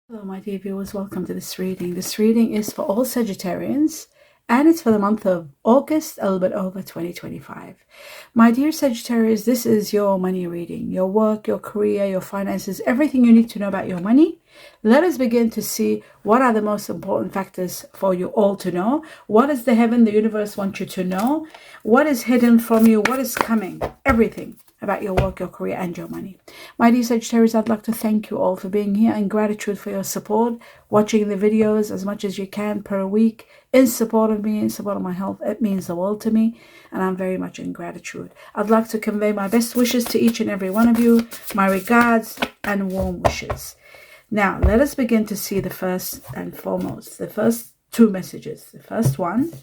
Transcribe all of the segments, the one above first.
Hello, my dear viewers. Welcome to this reading. This reading is for all Sagittarians and it's for the month of August, a little bit over 2025. My dear Sagittarius, this is your money reading, your work, your career, your finances, everything you need to know about your money. Let us begin to see what are the most important factors for you all to know. What does the heaven, the universe want you to know? What is hidden from you? What is coming? Everything about your work, your career, and your money. My dear Sagittarius, I'd like to thank you all for being here and gratitude for your support, watching the videos as much as you can per week in support of me, in support of my health. It means the world to me, and I'm very much in gratitude. I'd like to convey my best wishes to each and every one of you, my regards and warm wishes. Now, let us begin to see the first and foremost, the first two messages. The first one: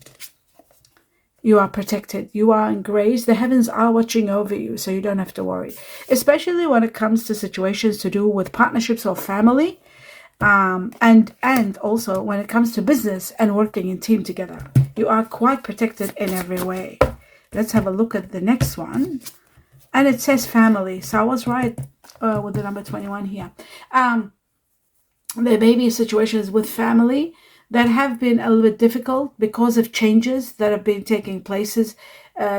you are protected. You are in grace. The heavens are watching over you, so you don't have to worry. Especially when it comes to situations to do with partnerships or family, and also when it comes to business and working in team together. You are quite protected in every way. Let's have a look at the next one. And it says family. So I was right with the number 21 here. There may be situations with family that have been a little bit difficult because of changes that have been taking places,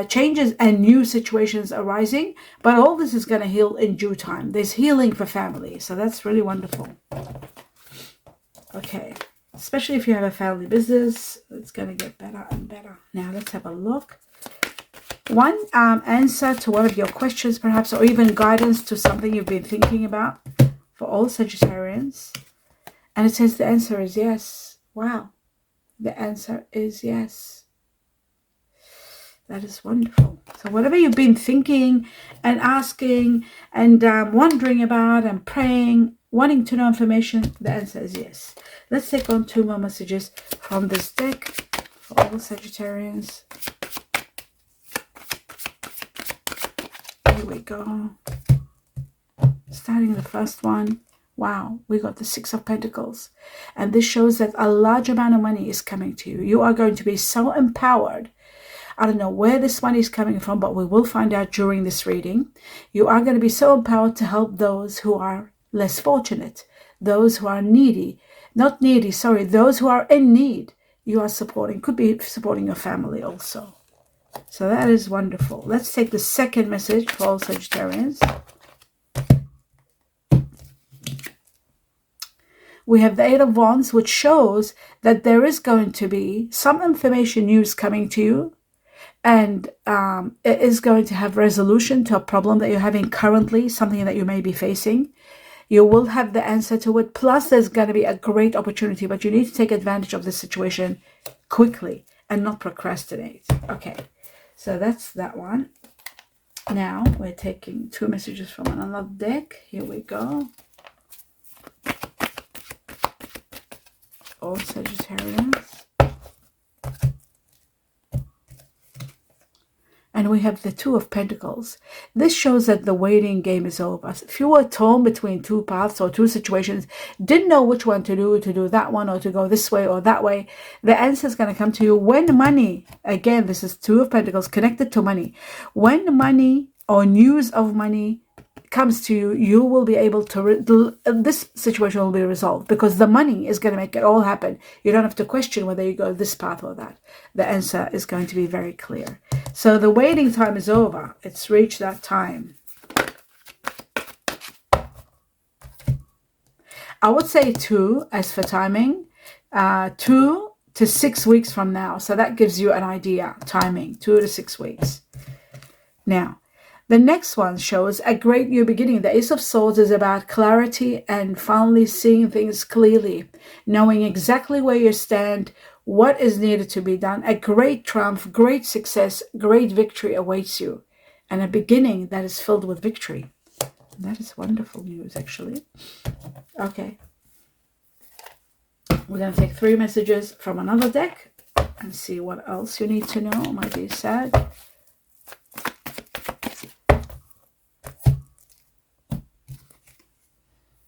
changes and new situations arising, but all this is going to heal in due time. There's healing for family, so that's really wonderful. Okay, especially if you have a family business, it's going to get better and better. Now let's have a look. One answer to one of your questions perhaps, or even guidance to something you've been thinking about for all Sagittarians. And it says the answer is yes. Wow. The answer is yes. That is wonderful. So whatever you've been thinking and asking and wondering about and praying, wanting to know information, the answer is yes. Let's take on two more messages from this deck for all Sagittarians. Here we go. Starting the first one. Wow, we got the Six of Pentacles. And this shows that a large amount of money is coming to you. You are going to be so empowered. I don't know where this money is coming from, but we will find out during this reading. You are going to be so empowered to help those who are less fortunate, those who are needy. Not needy, sorry, those who are in need. You are supporting, could be supporting your family also. So that is wonderful. Let's take the second message for all Sagittarians. We have the Eight of Wands, which shows that there is going to be some information news coming to you, and it is going to have resolution to a problem that you're having currently, something that you may be facing. You will have the answer to it. Plus, there's going to be a great opportunity, but you need to take advantage of the situation quickly and not procrastinate. Okay, so that's that one. Now, we're taking two messages from another deck. Here we go. All Sagittarians. And we have the Two of Pentacles. This shows that the waiting game is over. If you were torn between two paths or two situations, didn't know which one to do that one or to go this way or that way, the answer is going to come to you when money, again, this is Two of Pentacles connected to money. When money or news of money comes to you, you will be able to, this situation will be resolved because the money is going to make it all happen. You don't have to question whether you go this path or that. The answer is going to be very clear. So the waiting time is over. It's reached that time. I would say 2 as for timing, 2 to 6 weeks from now. So that gives you an idea, timing, 2 to 6 weeks. Now, the next one shows a great new beginning. The Ace of Swords is about clarity and finally seeing things clearly, knowing exactly where you stand, what is needed to be done. A great triumph, great success, great victory awaits you, and a beginning that is filled with victory. That is wonderful news, actually. Okay. We're going to take 3 messages from another deck and see what else you need to know, my dear Sag.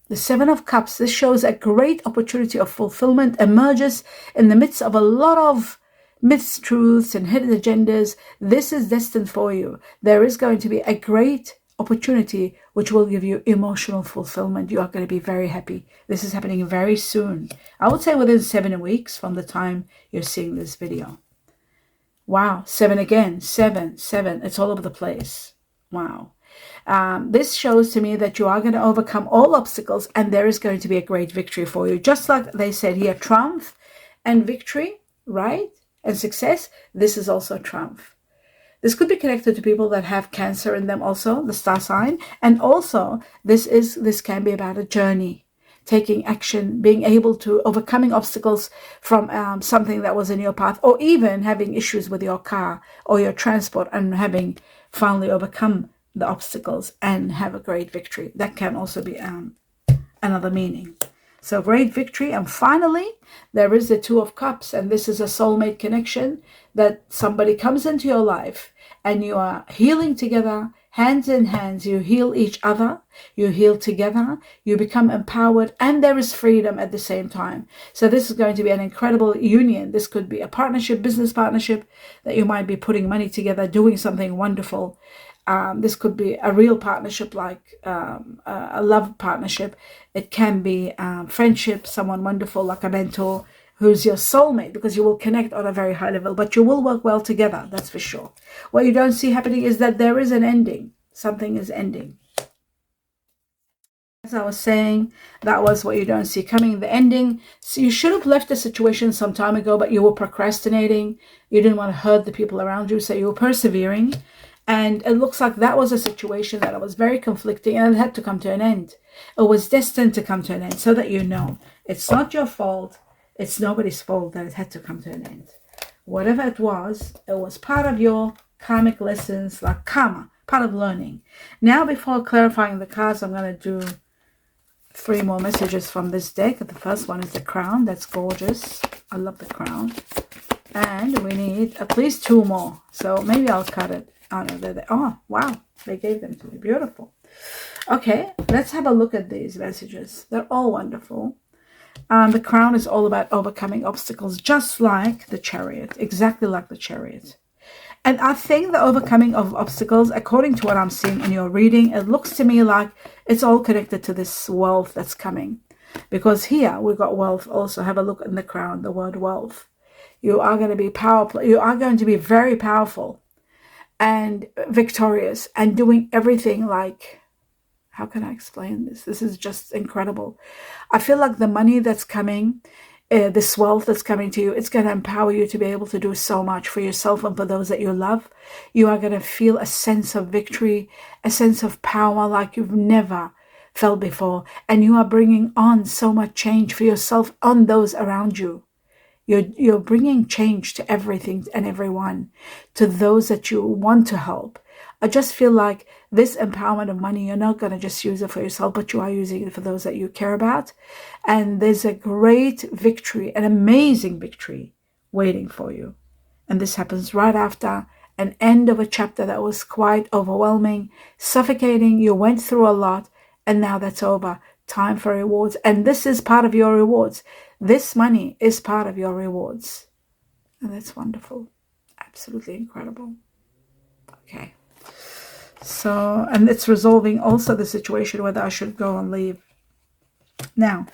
The Seven of Cups, this shows a great opportunity of fulfillment emerges in the midst of a lot of mistruths and hidden agendas. This is destined for you. There is going to be a great opportunity which will give you emotional fulfillment. You are going to be very happy. This is happening very soon. I would say within 7 weeks from the time you're seeing this video. Wow, 7 again, 7, 7. It's all over the place. Wow. This shows to me that you are going to overcome all obstacles and there is going to be a great victory for you. Just like they said here, triumph and victory, right? And success. This is also triumph. This could be connected to people that have Cancer in them also, the star sign. And also, this can be about a journey, taking action, being able to overcoming obstacles from something that was in your path, or even having issues with your car or your transport and having finally overcome the obstacles and have a great victory. That can also be another meaning. So great victory. And finally, there is the Two of Cups, and this is a soulmate connection, that somebody comes into your life and you are healing together, hands in hands. You heal each other, you heal together, you become empowered, and there is freedom at the same time. So this is going to be an incredible union. This could be a partnership, business partnership, that you might be putting money together, doing something wonderful. This could be a real partnership, like a love partnership. It can be friendship, someone wonderful like a mentor who's your soulmate, because you will connect on a very high level, but you will work well together, that's for sure. What you don't see happening is that there is an ending. Something is ending. As I was saying, that was what you don't see coming, the ending. So you should have left the situation some time ago, but you were procrastinating. You didn't want to hurt the people around you, so you were persevering. And it looks like that was a situation that was very conflicting and it had to come to an end. It was destined to come to an end, so that you know it's not your fault. It's nobody's fault that it had to come to an end. Whatever it was part of your karmic lessons, like karma, part of learning. Now, before clarifying the cards, I'm going to do 3 more messages from this deck. The first one is the crown. That's gorgeous. I love the crown. And we need at least 2 more. So maybe I'll cut it. Oh, no, they're there. Oh, wow. They gave them to me. Beautiful. Okay, let's have a look at these messages. They're all wonderful. The crown is all about overcoming obstacles, just like the Chariot. Exactly like the Chariot. And I think the overcoming of obstacles, according to what I'm seeing in your reading, it looks to me like it's all connected to this wealth that's coming. Because here we've got wealth also. Have a look in the crown, the word wealth. You are going to be powerful. You are going to be very powerful and victorious and doing everything like, how can I explain this? This is just incredible. I feel like the money that's coming, this wealth that's coming to you, it's going to empower you to be able to do so much for yourself and for those that you love. You are going to feel a sense of victory, a sense of power like you've never felt before. And you are bringing on so much change for yourself and those around you. You're bringing change to everything and everyone, to those that you want to help. I just feel like this empowerment of money, you're not going to just use it for yourself, but you are using it for those that you care about. And there's a great victory, an amazing victory waiting for you. And this happens right after an end of a chapter that was quite overwhelming, suffocating. You went through a lot, and now that's over. Time for rewards. And this is part of your rewards. This money is part of your rewards. And that's wonderful. Absolutely incredible. Okay. So, and it's resolving also the situation whether I should go and leave. Now,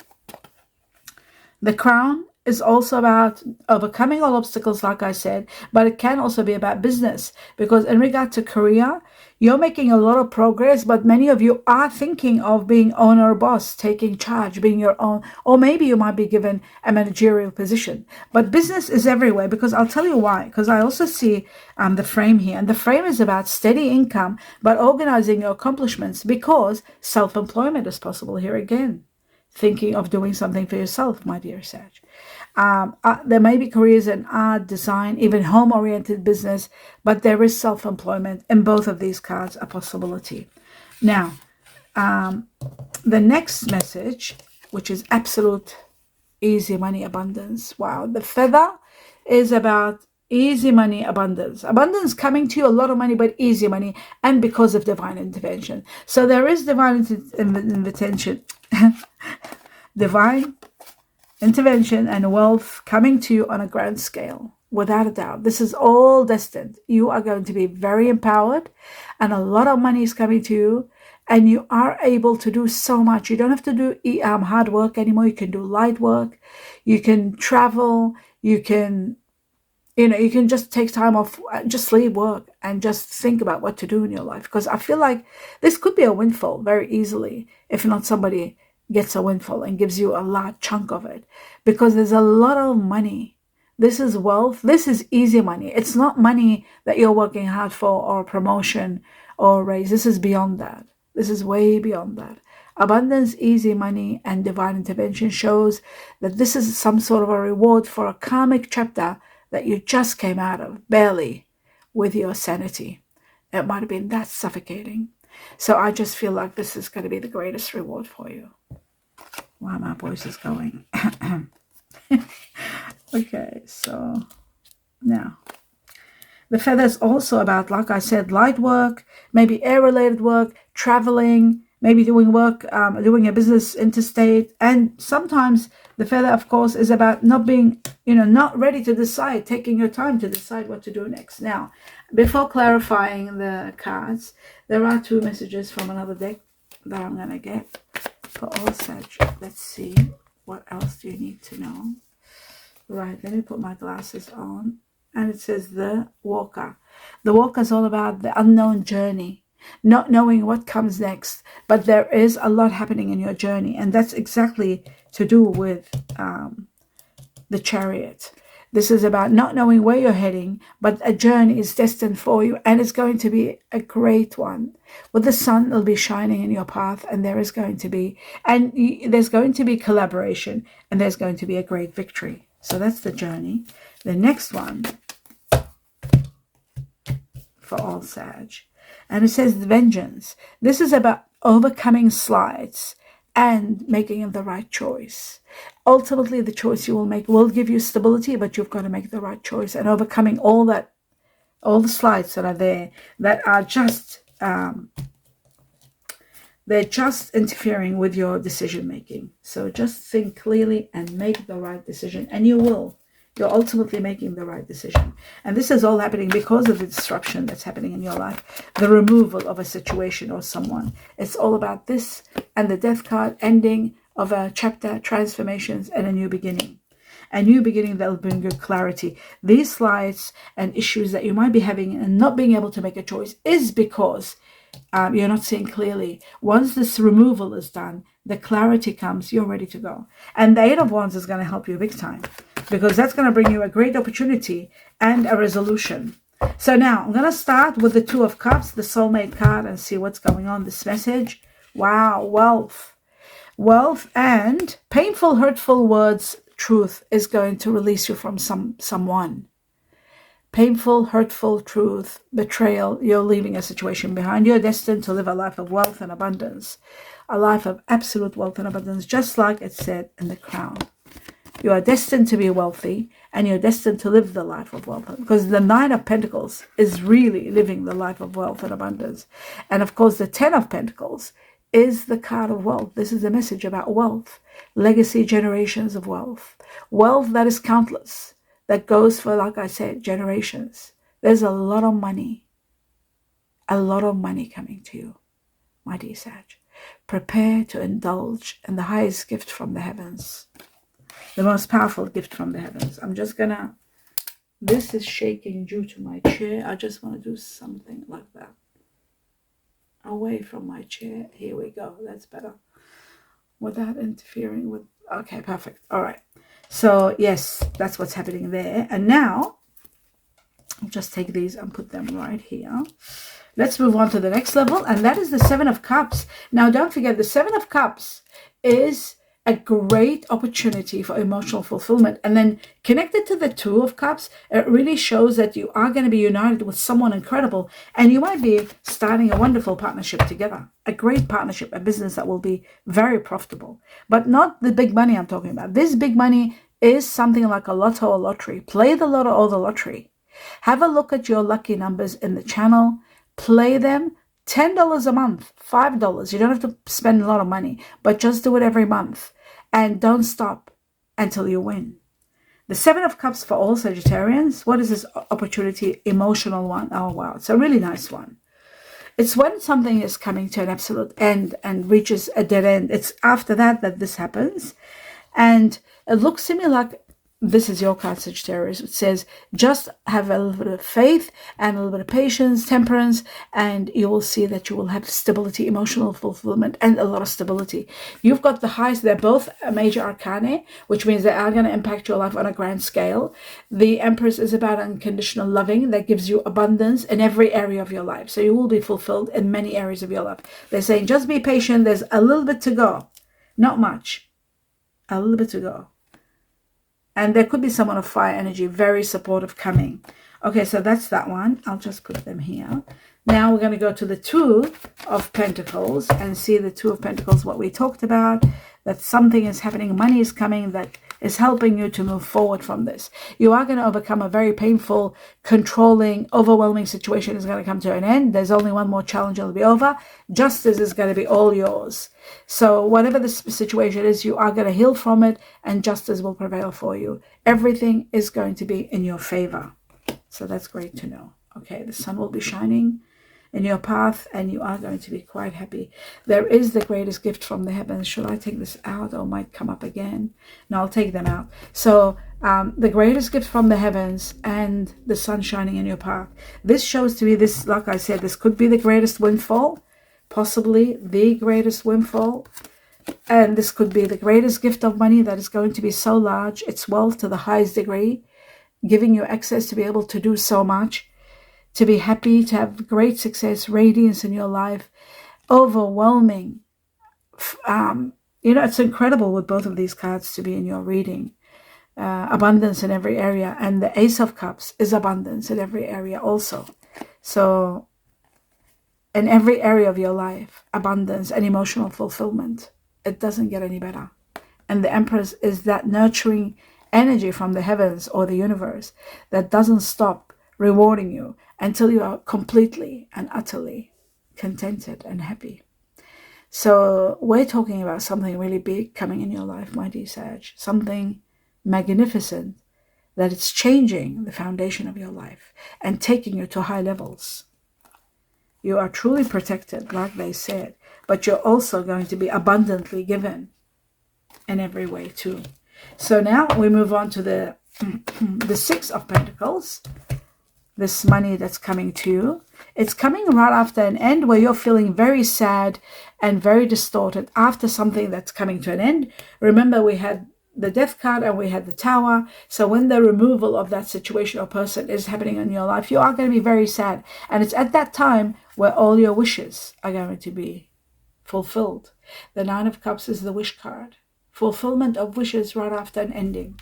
the crown is also about overcoming all obstacles, like I said, but it can also be about business, because in regard to career, you're making a lot of progress, but many of you are thinking of being owner, boss, taking charge, being your own, or maybe you might be given a managerial position. But business is everywhere, because I'll tell you why, because I also see the frame here, and the frame is about steady income, but organizing your accomplishments, because self-employment is possible here again. Thinking of doing something for yourself, my dear Sag. There may be careers in art, design, even home-oriented business, but there is self-employment, and both of these cards a possibility. Now, the next message, which is absolute easy money abundance. Wow, the feather is about easy money abundance. Abundance coming to you, a lot of money, but easy money, and because of divine intervention. So there is divine intervention. Divine intervention and wealth coming to you on a grand scale. without a doubt. This is all destined. You are going to be very empowered, and a lot of money is coming to you, and you are able to do so much. You don't have to do hard work anymore. You can do light work. You can travel. You can just take time off, just leave work and just think about what to do in your life. Because I feel like this could be a windfall very easily, if not somebody gets a windfall and gives you a large chunk of it, because there's a lot of money. This is wealth. This is easy money. It's not money that you're working hard for, or promotion or raise. This is beyond that. This is way beyond that. Abundance, easy money, and divine intervention shows that this is some sort of a reward for a karmic chapter that you just came out of, barely, with your sanity. It might have been that suffocating. So I just feel like this is going to be the greatest reward for you. Wow, my voice is going. Okay, so now. The feather is also about, like I said, light work, maybe air-related work, traveling, maybe doing work, doing a business interstate. And sometimes the feather, of course, is about not being, not ready to decide, taking your time to decide what to do next. Now, before clarifying the cards, there are 2 messages from another deck that I'm going to get for all Sag. Let's see, what else do you need to know? Right, let me put my glasses on. And it says the walker. The walker is all about the unknown journey, not knowing what comes next. But there is a lot happening in your journey. And that's exactly to do with the chariot. This is about not knowing where you're heading, but a journey is destined for you. And it's going to be a great one. With the sun, it'll be shining in your path. And there's going to be collaboration. And there's going to be a great victory. So that's the journey. The next one for all Sag. And it says vengeance. This is about overcoming slights and making the right choice. Ultimately, the choice you will make will give you stability, but you've got to make the right choice and overcoming all the slights that are there that are just they're just interfering with your decision making. So just think clearly and make the right decision, and you will. You're ultimately making the right decision. And this is all happening because of the disruption that's happening in your life, the removal of a situation or someone. It's all about this and the death card, ending of a chapter, transformations, and a new beginning. A new beginning that will bring you clarity. These slides and issues that you might be having and not being able to make a choice is because you're not seeing clearly. Once this removal is done, the clarity comes, you're ready to go. And the 8 of Wands is going to help you big time, because that's going to bring you a great opportunity and a resolution. So now I'm going to start with the 2 of Cups, the soulmate card, and see what's going on. This message. Wow, wealth. Wealth and painful, hurtful words. Truth is going to release you from someone. Painful, hurtful truth, betrayal. You're leaving a situation behind. You're destined to live a life of wealth and abundance. A life of absolute wealth and abundance, just like it said in the crown. You are destined to be wealthy, and you're destined to live the life of wealth, because the 9 of Pentacles is really living the life of wealth and abundance. And of course, the 10 of Pentacles is the card of wealth. This is a message about wealth, legacy, generations of wealth. Wealth that is countless, that goes for, like I said, generations. There's a lot of money coming to you, my dear Sag. Prepare to indulge in the highest gift from the heavens. The most powerful gift from the heavens. I'm just gonna, this is shaking due to my chair. I just want to do something like that. Away from my chair. Here we go. That's better. Without interfering with, okay, perfect. All right. So yes, that's what's happening there. And now, I'll just take these and put them right here. Let's move on to the next level, and that is the 7 of Cups. Now, don't forget, the 7 of Cups is a great opportunity for emotional fulfillment. And then connected to the 2 of Cups, it really shows that you are going to be united with someone incredible, and you might be starting a wonderful partnership together. A great partnership, a business that will be very profitable. But not the big money I'm talking about. This big money is something like a lotto or lottery. Play the lotto or the lottery. Have a look at your lucky numbers in the channel. Play them. $10 a month, $5. You don't have to spend a lot of money, but just do it every month. And don't stop until you win. The Seven of Cups for all Sagittarians. What is this opportunity? Emotional one. Oh, wow. It's a really nice one. It's when something is coming to an absolute end and reaches a dead end. It's after that this happens. And it looks to me like this is your card, Sagittarius. It says, just have a little bit of faith and a little bit of patience, temperance, and you will see that you will have stability, emotional fulfillment, and a lot of stability. You've got the highest. They're both major arcana, which means they are going to impact your life on a grand scale. The Empress is about unconditional loving that gives you abundance in every area of your life. So you will be fulfilled in many areas of your life. They're saying, just be patient. There's a little bit to go. Not much. A little bit to go. And there could be someone of fire energy, very supportive coming. Okay, so that's that one. I'll just put them here. Now we're going to go to the Two of Pentacles and see the Two of Pentacles, what we talked about, that something is happening, money is coming that is helping you to move forward from this. You are going to overcome a very painful, controlling, overwhelming situation is going to come to an end. There's only one more challenge, it'll be over. Justice is going to be all yours. So whatever the situation is, you are going to heal from it and justice will prevail for you. Everything is going to be in your favor. So that's great to know. Okay, the sun will be shining in your path and you are going to be quite happy. There is the greatest gift from the heavens. Should I take this out or might come up again? No, I'll take them out. So the greatest gift from the heavens and the sun shining in your path. This shows to me this, like I said, this could be the greatest windfall, possibly the greatest windfall. And this could be the greatest gift of money that is going to be so large, its wealth to the highest degree, giving you access to be able to do so much, to be happy, to have great success, radiance in your life, overwhelming. It's incredible with both of these cards to be in your reading. Abundance in every area. And the Ace of Cups is abundance in every area also. So in every area of your life, abundance and emotional fulfillment. It doesn't get any better. And the Empress is that nurturing energy from the heavens or the universe that doesn't stop rewarding you until you are completely and utterly contented and happy. So we're talking about something really big coming in your life, my dear Sag. Something magnificent that it's changing the foundation of your life and taking you to high levels. You are truly protected, like they said, but you're also going to be abundantly given in every way too. So now we move on to the Six of Pentacles. This money that's coming to you. It's coming right after an end where you're feeling very sad and very distorted after something that's coming to an end. Remember, we had the Death card and we had the Tower. So when the removal of that situation or person is happening in your life, you are going to be very sad. And it's at that time where all your wishes are going to be fulfilled. The Nine of Cups is the wish card. Fulfillment of wishes right after an ending.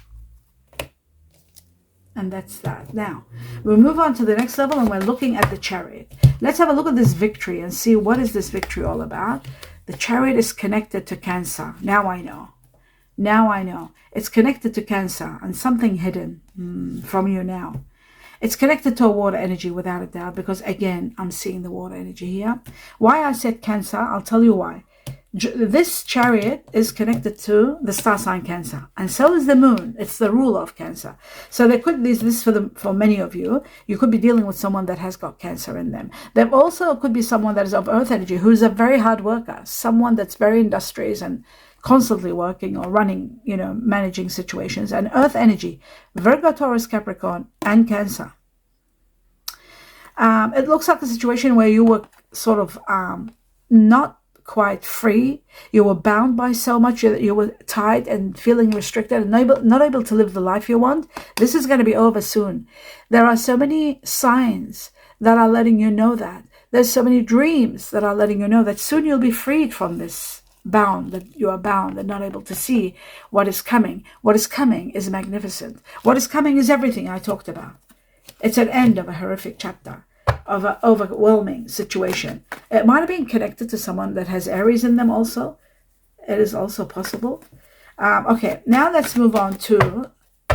And that's that. Now, we'll move on to the next level and we're looking at the Chariot. Let's have a look at this victory and see what is this victory all about. The Chariot is connected to Cancer. Now I know. Now I know. It's connected to Cancer and something hidden from you now. It's connected to a water energy without a doubt because, again, I'm seeing the water energy here. Why I said Cancer, I'll tell you why. This Chariot is connected to the star sign Cancer, and so is the moon. It's the ruler of Cancer. So there could be this for many of you. You could be dealing with someone that has got Cancer in them. There also could be someone that is of Earth energy who's a very hard worker, someone that's very industrious and constantly working or running, managing situations. And Earth energy, Virgo, Taurus, Capricorn, and Cancer. It looks like a situation where you were sort of not quite free. You were bound by so much that you were tied and feeling restricted and not able to live the life you want. This is going to be over soon. There are so many signs that are letting you know that. There's so many dreams that are letting you know that soon you'll be freed from this bound, that you are bound and not able to see what is coming. What is coming is magnificent. What is coming is everything I talked about. It's an end of a horrific chapter, of an overwhelming situation. It might have been connected to someone that has Aries in them also. It is also possible. Okay, now let's move on to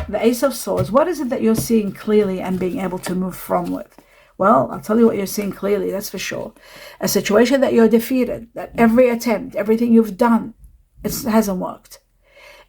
the Ace of Swords. What is it that you're seeing clearly and being able to move from with? Well, I'll tell you what you're seeing clearly, that's for sure. A situation that you're defeated, that every attempt, everything you've done, it hasn't worked.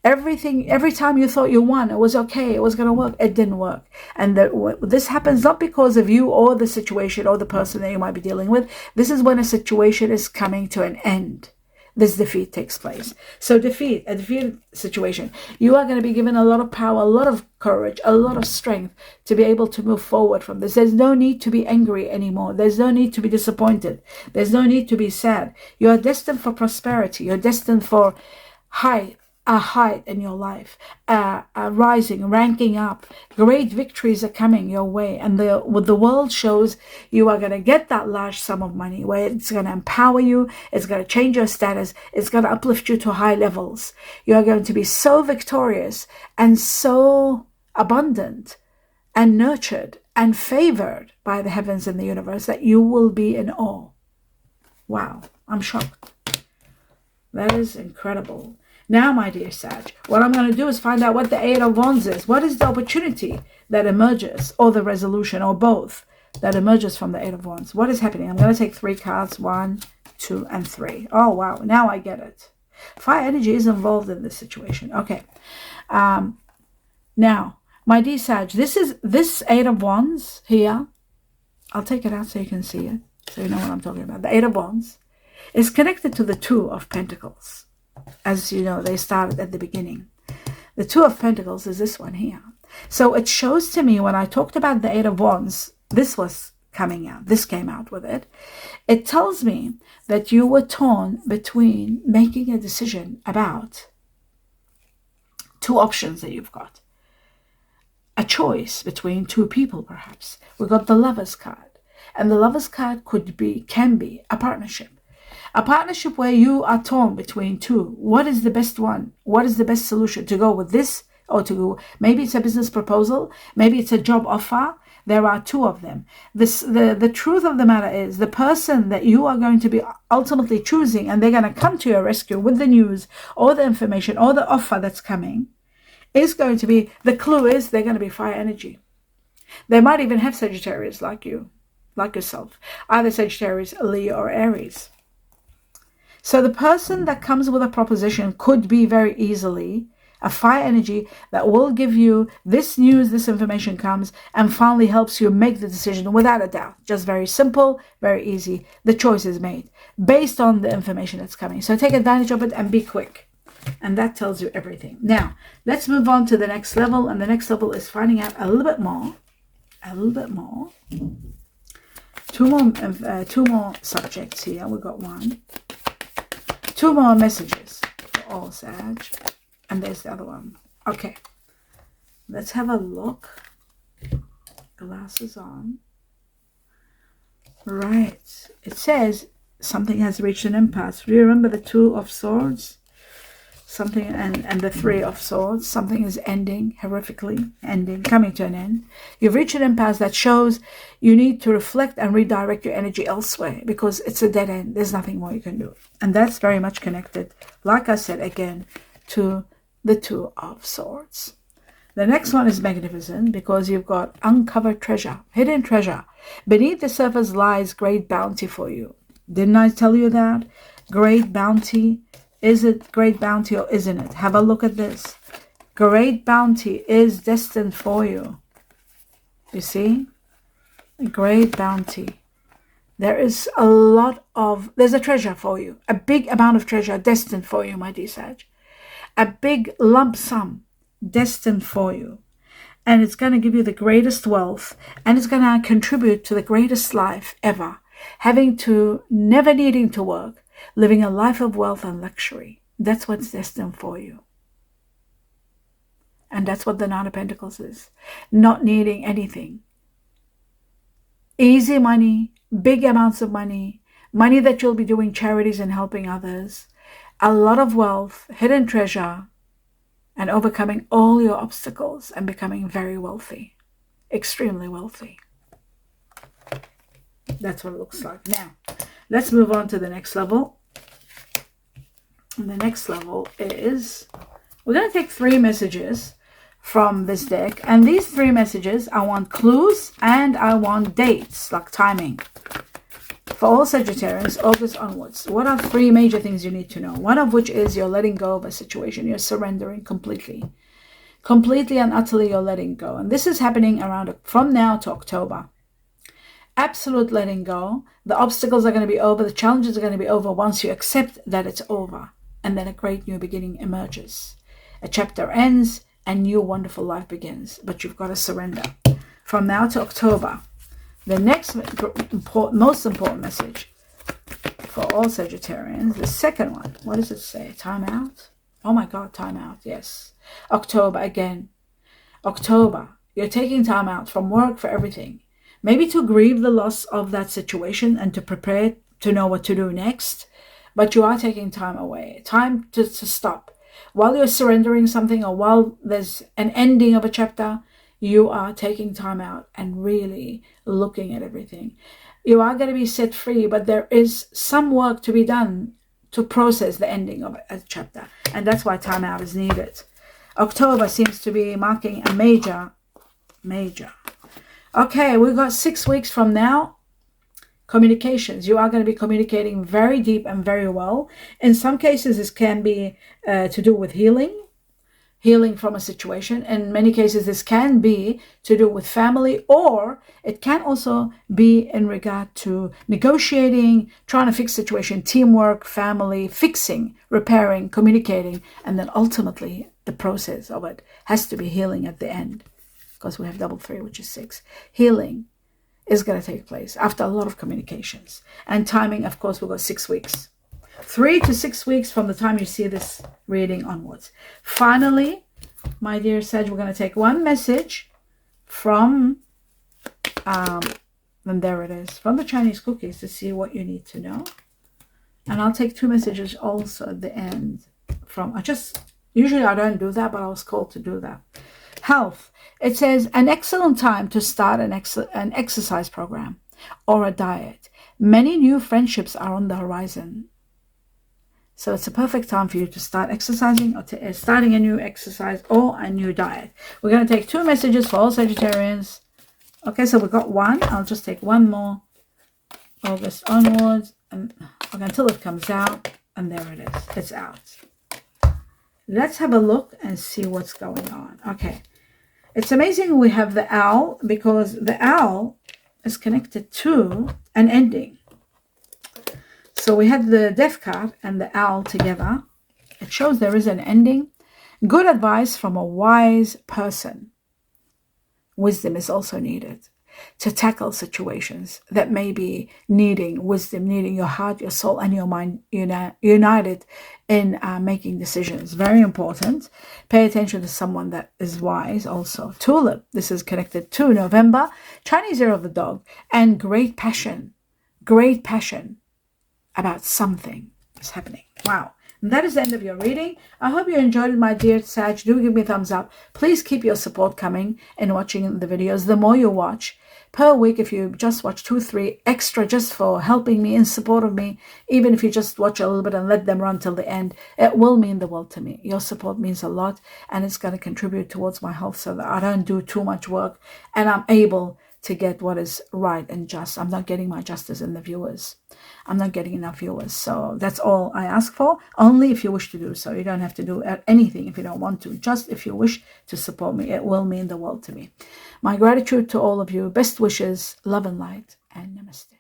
Every time you thought you won, it was okay, it was going to work, it didn't work. And this happens not because of you or the situation or the person that you might be dealing with. This is when a situation is coming to an end. This defeat takes place. So a defeated situation, you are going to be given a lot of power, a lot of courage, a lot of strength to be able to move forward from this. There's no need to be angry anymore. There's no need to be disappointed. There's no need to be sad. You are destined for prosperity. You're destined for a height in your life, rising, ranking up. Great victories are coming your way, and what the world shows, you are going to get that large sum of money where it's going to empower you, it's going to change your status, it's going to uplift you to high levels. You are going to be so victorious and so abundant and nurtured and favored by the heavens and the universe that you will be in awe. Wow, I'm shocked. That is incredible. Now, my dear Sag, what I'm going to do is find out what the Eight of Wands is. What is the opportunity that emerges, or the resolution, or both, that emerges from the Eight of Wands? What is happening? I'm going to take 3 cards, 1, 2, and 3. Oh, wow. Now I get it. Fire energy is involved in this situation. Okay. Now, my dear Sag, this Eight of Wands here. I'll take it out so you can see it, so you know what I'm talking about. The Eight of Wands is connected to the Two of Pentacles. As you know, they started at the beginning. The Two of Pentacles is this one here. So it shows to me, when I talked about the Eight of Wands, this was coming out. This came out with it. It tells me that you were torn between making a decision about 2 options that you've got. A choice between 2 people, perhaps. We got the Lover's card. And the Lover's card can be a partnership. A partnership where you are torn between 2. What is the best one? What is the best solution? To go with this, or to go, maybe it's a business proposal, maybe it's a job offer. There are 2 of them. The truth of the matter is, the person that you are going to be ultimately choosing, and they're going to come to your rescue with the news or the information or the offer that's coming, is going to be, the clue is, they're going to be fire energy. They might even have Sagittarius like you, like yourself. Either Sagittarius, Leo, or Aries. So the person that comes with a proposition could be very easily a fire energy that will give you this news, this information comes, and finally helps you make the decision without a doubt. Just very simple, very easy. The choice is made based on the information that's coming. So take advantage of it and be quick. And that tells you everything. Now, let's move on to the next level. And the next level is finding out a little bit more. Two more subjects here. We've got 1. 2 more messages for all Sag. And there's the other one. Okay. Let's have a look. Glasses on. Right. It says something has reached an impasse. Do you remember the 2 of Swords? Something, and the 3 of Swords. Something is ending, horrifically ending, coming to an end. You've reached an impasse that shows you need to reflect and redirect your energy elsewhere, because it's a dead end. There's nothing more you can do. And that's very much connected, like I said again, to the 2 of Swords. The next one is magnificent, because you've got uncovered treasure, hidden treasure. Beneath the surface lies great bounty for you. Didn't I tell you that? Great bounty. Is it great bounty or isn't it? Have a look at this. Great bounty is destined for you. You see? Great bounty. There's a treasure for you. A big amount of treasure destined for you, my dear Sag. A big lump sum destined for you. And it's going to give you the greatest wealth. And it's going to contribute to the greatest life ever. Never needing to work. Living a life of wealth and luxury. That's what's destined for you. And that's what the 9 of Pentacles is. Not needing anything. Easy money, big amounts of money, money that you'll be doing charities and helping others, a lot of wealth, hidden treasure, and overcoming all your obstacles and becoming very wealthy, extremely wealthy. That's what it looks like. Now, let's move on to the next level. And the next level is, we're going to take 3 messages from this deck. And these 3 messages, I want clues and I want dates, like timing. For all Sagittarians, August onwards, what are 3 major things you need to know? One of which is you're letting go of a situation. You're surrendering completely. Completely and utterly you're letting go. And this is happening around from now to October. Absolute letting go. The obstacles are going to be over. The challenges are going to be over once you accept that it's over. And then a great new beginning emerges. A chapter ends, a new wonderful life begins. But you've got to surrender. From now to October, the next most important message for all Sagittarians, the second one, what does it say? Time out? Oh my God, time out, yes. October again. October, you're taking time out from work, for everything. Maybe to grieve the loss of that situation and to prepare to know what to do next. But you are taking time away, time to stop. While you're surrendering something or while there's an ending of a chapter, you are taking time out and really looking at everything. You are going to be set free, but there is some work to be done to process the ending of a chapter. And that's why time out is needed. October seems to be marking a major. Okay, we've got 6 weeks from now. Communications. You are going to be communicating very deep and very well. In some cases, this can be to do with healing from a situation. In many cases, this can be to do with family, or it can also be in regard to negotiating, trying to fix situation, teamwork, family, fixing, repairing, communicating, and then ultimately the process of it has to be healing at the end, because we have double 3, which is 6. Healing is going to take place after a lot of communications. And timing, of course, we've got 6 weeks. 3 to 6 weeks from the time you see this reading onwards. Finally, my dear Sag, we're going to take one message from, and there it is, from the Chinese cookies to see what you need to know. And I'll take 2 messages also at the end from, usually I don't do that, but I was called to do that. Health. It says, an excellent time to start an exercise program or a diet. Many new friendships are on the horizon. So it's a perfect time for you to start exercising or starting a new exercise or a new diet. We're going to take 2 messages for all Sagittarians. Okay, so we've got 1. I'll just take 1 more. August onwards. And until it comes out. And there it is. It's out. Let's have a look and see what's going on. Okay. It's amazing we have the owl, because the owl is connected to an ending. So we had the death card and the owl together. It shows there is an ending. Good advice from a wise person. Wisdom is also needed to tackle situations that may be needing wisdom, needing your heart, your soul, and your mind united in making decisions. Very important. Pay attention to someone that is wise also. Tulip, this is connected to November, Chinese year of the dog, and great passion about something is happening. Wow. And that is the end of your reading. I hope you enjoyed it, my dear Sag. Do give me a thumbs up. Please keep your support coming and watching the videos. The more you watch per week, if you just watch 2, 3 extra just for helping me in support of me, even if you just watch a little bit and let them run till the end, it will mean the world to me. Your support means a lot, and it's going to contribute towards my health so that I don't do too much work and I'm able to get what is right and just. I'm not getting my justice in the viewers. I'm not getting enough viewers. So that's all I ask for, only if you wish to do so. You don't have to do anything if you don't want to. Just if you wish to support me, it will mean the world to me. My gratitude to all of you. Best wishes, love and light, and namaste.